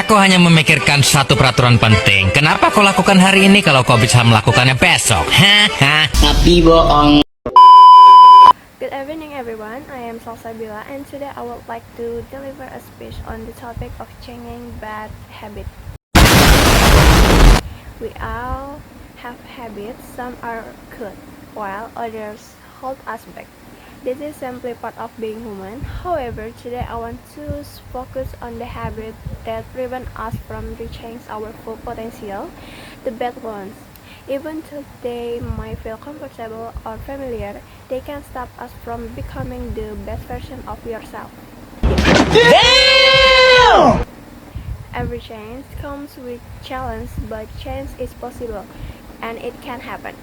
Aku hanya memikirkan satu peraturan penting. Kenapa kau lakukan hari ini kalau kau bisa melakukannya besok? Haha. Tapi bohong. Good evening everyone, I am Salsabila and today I would like to deliver a speech on the topic of changing bad habits. We all have habits, some are good, while others hold us back. This is simply part of being human. However, today I want to focus on the habits that prevent us from reaching our full potential, the bad ones. Even though they might feel comfortable or familiar, they can stop us from becoming the best version of yourself. Damn! Every change comes with challenge, but change is possible, and it can happen.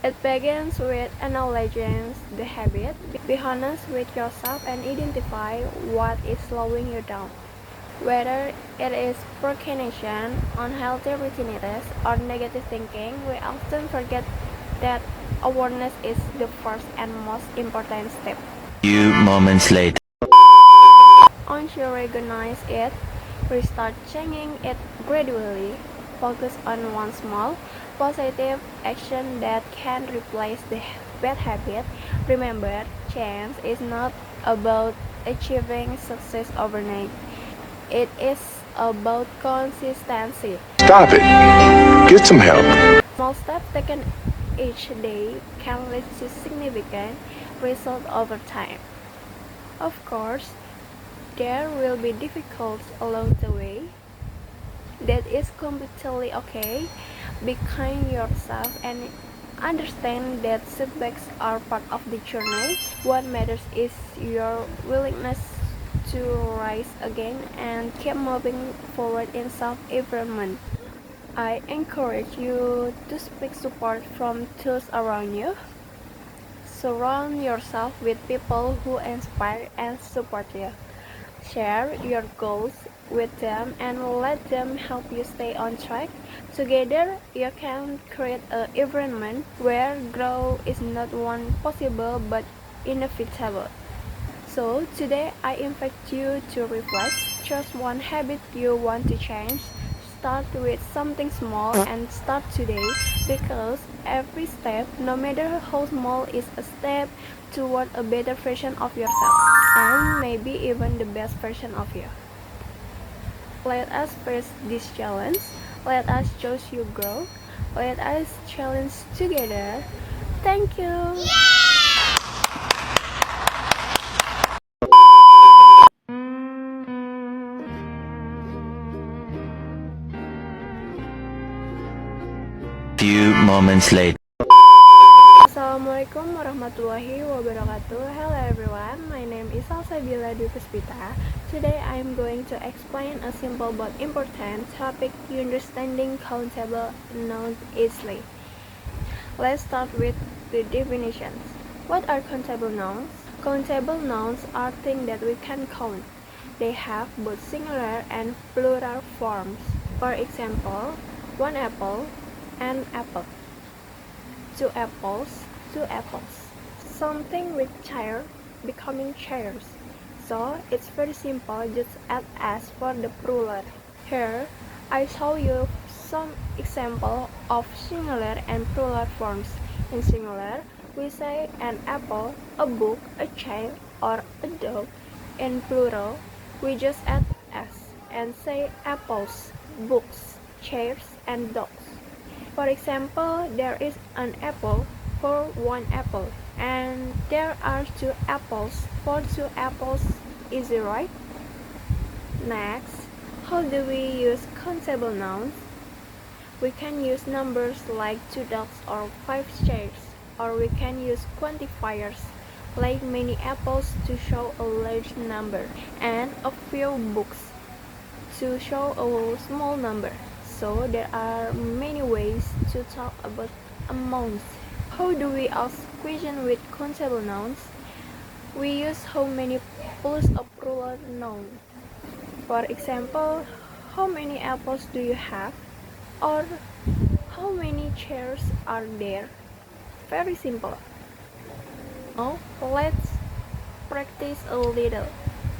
It begins with acknowledging the habit. Be honest with yourself and identify what is slowing you down. Whether it is procrastination, unhealthy routines, or negative thinking, we often forget that awareness is the first and most important step. Few moments later. Once you recognize it, we start changing it gradually. Focus on one small, positive action that can replace the bad habit. Remember, change is not about achieving success overnight. It is about consistency. Stop it. Get some help. Small steps taken each day can lead to significant results over time. Of course, there will be difficulties along the way. That is completely okay. Be kind yourself and understand that setbacks are part of the journey. What matters is your willingness to rise again and keep moving forward in self-improvement. I encourage you to seek support from those around you. Surround yourself with people who inspire and support you. Share your goals with them and let them help you stay on track. Together, you can create an environment where growth is not one possible but inevitable. So, today I invite you to reflect. Choose one habit you want to change. Start with something small and start today, because every step, no matter how small, is a step toward a better version of yourself, and maybe even the best version of you. Let us face this challenge. Let us choose you grow. Let us challenge together. Thank you. Few moments later. Assalamualaikum warahmatullahi wabarakatuh. Hello everyone, my name is Salsabila Dukuspita. Today I am going to explain a simple but important topic: understanding countable nouns easily. Let's start with the definitions. What are countable nouns? Countable nouns are things that we can count. They have both singular and plural forms. For example, one apple, an apple. Two apples, two apples. Something with chair becoming chairs. So it's very simple, just add s for the plural. Here I show you some example of singular and plural forms. In singular, we say an apple, a book, a chair, or a dog. In plural, we just add s and say apples, books, chairs, and dogs. For example, there is an apple for one apple, and there are two apples for two apples. Easy, right? Next, how do we use countable nouns? We can use numbers like 2 dogs or 5 chairs, or we can use quantifiers like many apples to show a large number, and a few books to show a small number. So there are many ways to talk about amounts. How do we ask questions with countable nouns? We use how many plus a plural noun. For example, how many apples do you have? Or how many chairs are there? Very simple. Now let's practice a little.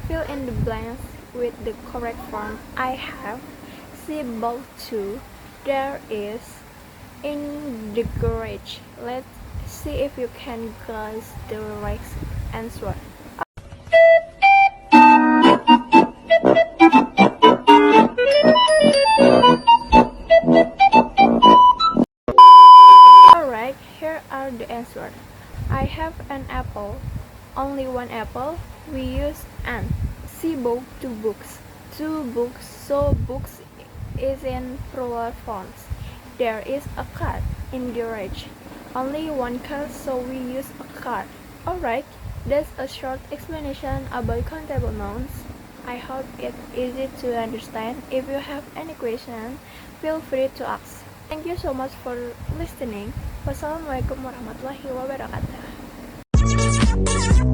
Fill in the blanks with the correct form. I have, see boat to. There is in the garage. Let's see if you can guess the right answer. Alright, here are the answers. I have an apple. Only one apple. We use an. See book, two books. Two books, so books is in plural forms. There is a car in the garage. Only one car, so we use a car. Alright, that's a short explanation about countable nouns. I hope it's easy to understand. If you have any question, feel free to ask. Thank you so much for listening. Wassalamualaikum warahmatullahi wabarakatuh.